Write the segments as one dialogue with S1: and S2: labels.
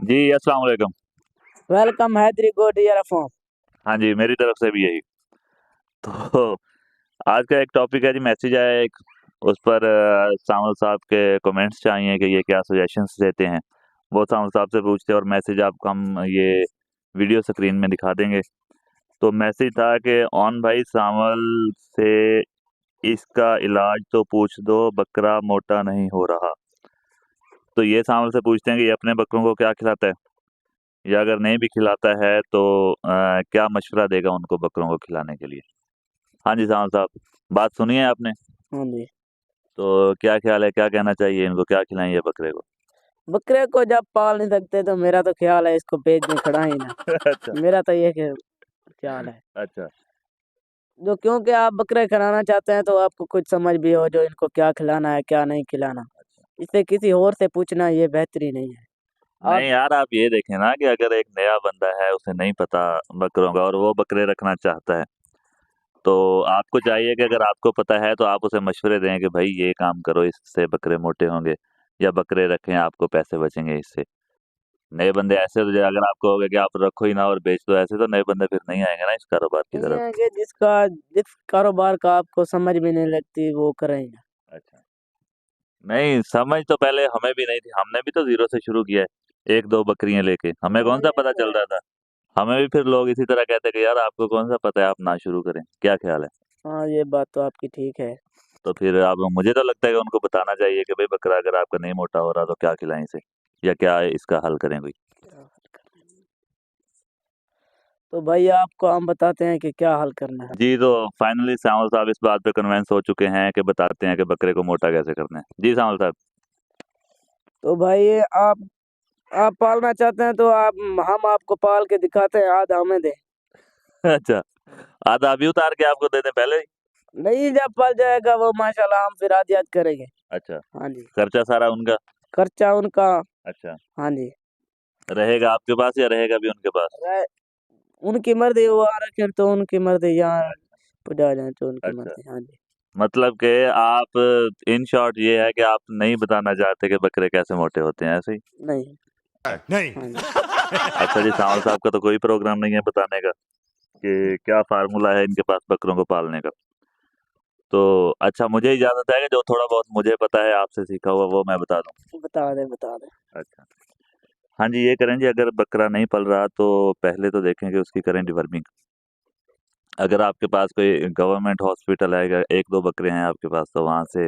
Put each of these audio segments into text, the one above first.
S1: जी, अस्सलाम वालेकुम।
S2: वेलकम हैदरी गुड ईयर ऑफ।
S1: हाँ जी, मेरी तरफ से भी यही। तो आज का एक टॉपिक है जी, मैसेज आया एक, उस पर सामल साहब के कमेंट्स चाहिए कि ये क्या सजेशंस देते हैं। वो सामल साहब से पूछते हैं और मैसेज आपको हम ये वीडियो स्क्रीन में दिखा देंगे। तो मैसेज था कि ऑन भाई सामल से इसका इलाज तो पूछ दो, बकरा मोटा नहीं हो रहा। तो ये सामल से पूछते हैं कि ये अपने बकरों को क्या खिलाता है? या अगर नहीं भी खिलाता है तो क्या मशवरा देगा उनको बकरों को खिलाने के लिए? हाँ जी, सामल साहब, बात सुनी है आपने?
S2: हाँ जी।
S1: तो क्या ख्याल है, क्या कहना चाहिए इनको, क्या खिलाएं ये बकरे को?
S2: बकरे को जब पाल नहीं सकते तो मेरा तो ख्याल है इसको बेच दें, खड़ा ही ना।
S1: अच्छा।
S2: मेरा तो ये ख्याल है।
S1: अच्छा।
S2: जो क्योंकि आप बकरे खिलाना चाहते हैं तो आपको कुछ समझ भी हो जो इनको क्या खिलाना है क्या नहीं खिलाना। इससे किसी और से पूछना ये बेहतरी नहीं है। आप
S1: नहीं यार, आप ये देखें ना कि अगर एक नया बंदा है, उसे नहीं पता बकरों का और वो बकरे रखना चाहता है, तो आपको चाहिए कि अगर आपको पता है तो आप उसे मशवरे दें कि भाई ये काम करो, इससे बकरे मोटे होंगे, या बकरे रखें, आपको पैसे बचेंगे इससे। नए बंदे ऐसे, तो अगर आपको होगा कि आप रखो ही ना और बेच दो ऐसे, तो नए बंदे फिर नहीं आएंगे ना इस कारोबार की
S2: नहीं
S1: तरफ।
S2: आगे जिस कारोबार का आपको समझ भी नहीं लगती वो करें ना।
S1: अच्छा। नहीं, समझ तो पहले हमें भी नहीं थी, हमने भी तो जीरो से शुरू किया है, एक दो बकरियां लेके, हमें
S2: हाँ
S1: कौन सा
S2: ये
S1: पता
S2: तो
S1: चल
S2: है।
S1: रहा था? हमें भी फिर लोग इसी तरह कहते कि यार आपको कौन सा पता है, आप ना शुरू करें, क्या ख्याल है?
S2: हाँ ये बात तो आपकी ठीक है।
S1: तो फिर आप, मुझे तो लगता है कि उनको बताना चाहिए कि भाई बकरा अगर आपका नहीं मोटा हो रहा तो क्या खिलाएं इसे, या क्या इसका हल करें कोई।
S2: तो भाई आपको हम बताते हैं कि क्या हल करना है।
S1: जी, तो फाइनली सावल साहब इस बात पे कन्विंस हो चुके हैं कि बताते हैं कि बकरे को मोटा कैसे करना है। जी सावल साहब।
S2: तो भाई आप पालना चाहते हैं तो आप हम आपको पाल के दिखाते हैं, आधा हमें दे।
S1: अच्छा, आधा अभी उतार के आपको दे दें पहले ही?
S2: नहीं जब पल जाएगा वो माशाल्लाह हम फिर आधी करेंगे।
S1: अच्छा,
S2: हाँ जी।
S1: खर्चा सारा उनका?
S2: खर्चा उनका।
S1: अच्छा,
S2: हाँ जी।
S1: रहेगा आपके पास या रहेगा भी उनके पास?
S2: रह- उनकी मर्जी, वो आ रखे तो उनकी मर्जी, यहाँ पुजा जाए तो उनकी
S1: अच्छा,
S2: मर्जी। हाँ जी।
S1: मतलब कि आप, इन शॉर्ट ये है कि आप नहीं बताना चाहते कि बकरे कैसे मोटे होते हैं, ऐसे ही?
S2: नहीं।
S3: नहीं।
S2: हाँ जी।
S1: अच्छा जी, सावल साहब का तो कोई प्रोग्राम नहीं है बताने का कि क्या फार्मूला है इनके पास बकरों को पालने का। तो अच्छा, मुझे इजाज़त है कि जो थोड़ा बहुत मुझे पता है आपसे सीखा हुआ वो मैं बता दूँ।
S2: बता दे बता दे।
S1: अच्छा। हाँ जी, ये करें जी, अगर बकरा नहीं पल रहा तो पहले तो देखें कि उसकी करें डिवर्मिंग। अगर आपके पास कोई गवर्नमेंट हॉस्पिटल है, अगर 1-2 बकरे हैं आपके पास, तो वहाँ से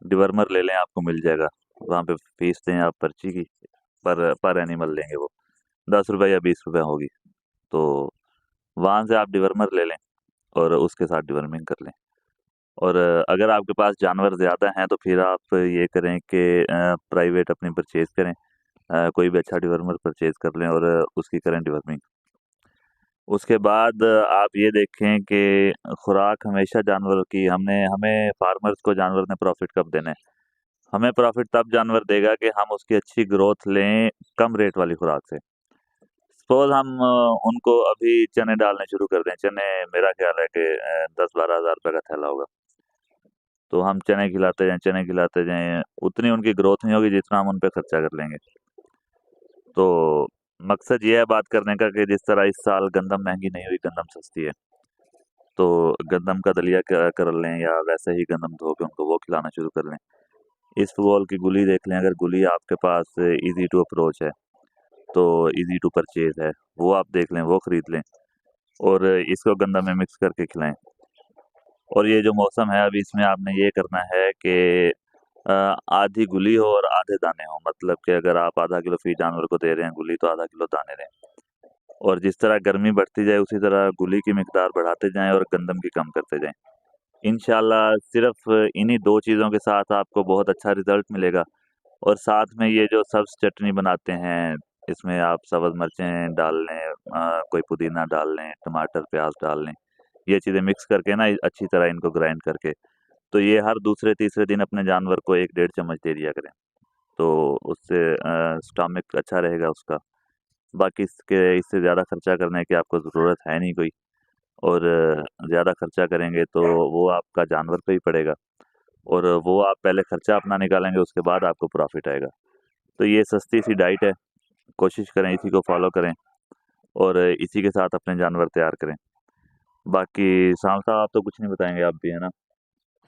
S1: डिवर्मर ले लें, आपको मिल जाएगा। वहाँ पे फीस दें आप पर्ची की, पर एनिमल लेंगे वो, ₹10 या ₹20 होगी। तो वहाँ से आप डिवर्मर ले लें और उसके साथ डिवर्मिंग कर लें। और अगर आपके पास जानवर ज़्यादा हैं तो फिर आप ये करें कि प्राइवेट अपनी परचेज़ करें, कोई भी अच्छा डिवर्मर परचेज़ कर लें और उसकी करें डिवर्मिंग। उसके बाद आप ये देखें कि खुराक हमेशा जानवर की, हमने हमें फार्मर्स को जानवर ने प्रॉफ़िट कब देना है? हमें प्रॉफ़िट तब जानवर देगा कि हम उसकी अच्छी ग्रोथ लें, कम रेट वाली खुराक से। सपोज़ हम उनको अभी चने डालने शुरू कर दें, चने मेरा ख़्याल है कि 10-12 हज़ार रुपए का थैला होगा। तो हम चने खिलाते जाएँ, उतनी उनकी ग्रोथ नहीं होगी जितना हम उन पे खर्चा कर लेंगे। तो मकसद ये है बात करने का कि जिस तरह इस साल गंदम महँगी नहीं हुई, गंदम सस्ती है। तो गंदम का दलिया कर लें या वैसे ही गंदम धो के उनको वो खिलाना शुरू कर लें। इसबगोल की गुली देख लें, अगर गुली आपके पास ईज़ी टू अप्रोच है, तो ईज़ी टू परचेज़ है, वो आप देख लें, वो खरीद लें और इसको गंदम में मिक्स करके खिलाएँ। और ये जो मौसम है अभी, इसमें आपने ये करना है कि आधी गुली हो और आधे दाने हों, मतलब कि अगर आप आधा किलो फीड जानवर को दे रहे हैं गुली, तो आधा किलो दाने दें। और जिस तरह गर्मी बढ़ती जाए उसी तरह गुली की मिकदार बढ़ाते जाएँ और गंदम की कम करते जाएँ। इंशाल्लाह सिर्फ़ इन्हीं 2 चीज़ों के साथ आपको बहुत अच्छा रिज़ल्ट मिलेगा। और साथ में ये जो सब्ज़ चटनी बनाते हैं, इसमें आप सब्ज़ मिर्चें डाल लें, कोई पुदीना डाल लें, टमाटर, प्याज़ डाल लें। ये चीज़ें मिक्स करके ना अच्छी तरह इनको ग्राइंड करके, तो ये हर दूसरे-तीसरे दिन अपने जानवर को 1 डेढ़ चम्मच दे दिया करें। तो उससे स्टमक अच्छा रहेगा उसका। बाकी इससे ज़्यादा खर्चा करने की आपको ज़रूरत है नहीं कोई, और ज़्यादा खर्चा करेंगे तो वो आपका जानवर पे ही पड़ेगा, और वो आप पहले खर्चा अपना निकालेंगे, उसके बाद आपको प्रॉफ़िट आएगा। तो ये सस्ती सी डाइट है, कोशिश करें इसी को फॉलो करें और इसी के साथ अपने जानवर तैयार करें। बाकी शाम साहब आप तो कुछ नहीं बताएंगे, आप भी है ना,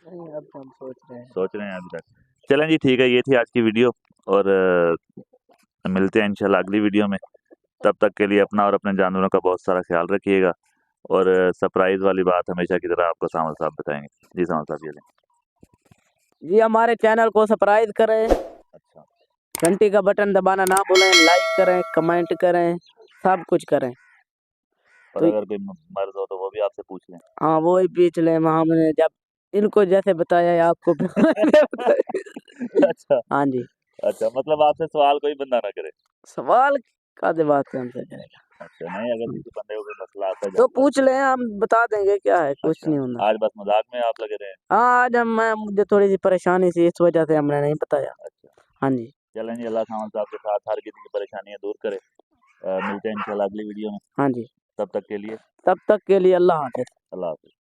S2: नहीं अब तो हम
S1: सोच रहे हैं अभी तक। चलें जी ठीक है, ये थी आज की वीडियो और मिलते हैं इंशाल्लाह अगली वीडियो में। तब तक के लिए अपना और अपने जानवरों का बहुत सारा ख्याल रखिएगा और सरप्राइज वाली बात हमेशा की तरह आपको सामल साहब बताएंगे। जी सामल साहब ये लें।
S2: जी हमारे चैनल को सब्सक्राइब करें,
S1: अच्छा,
S2: घंटी का बटन दबाना ना भूलें, लाइक करें, कमेंट करें, सब कुछ करें।
S1: और
S2: तो
S1: अगर कोई मर्द हो तो वो भी आपसे पूछ लें।
S2: हाँ वो ही पूछ लें, हमने जब इनको जैसे बताया है आपको भी वैसे बताएं।
S1: अच्छा
S2: हाँ जी,
S1: अच्छा, मतलब आपसे सवाल कोई बंदा ना करे।
S2: सवाल का बात हमसे करेगा
S1: अच्छा, नहीं अगर किसी बंदे को कोई मसला आता है
S2: तो
S1: जानवर
S2: पूछ लें, हम बता देंगे, क्या है, कुछ
S1: अच्छा,
S2: नहीं होना।
S1: आज बस मजाक में आप लगे रहे हैं।
S2: हाँ आज मुझे थोड़ी सी परेशानी थी, इस वजह से हमने नहीं बताया।
S1: अच्छा,
S2: हाँ जी,
S1: चलें जी, अल्लाह सामल साहब के साथ हर किसी की परेशानियां दूर करे। मिलते हैं इंशाल्लाह अगली वीडियो में,
S2: हाँ जी,
S1: तब तक के लिए
S2: तब तक के लिए अल्लाह हाफ़िज़।
S1: अल्लाह हाफ़िज़।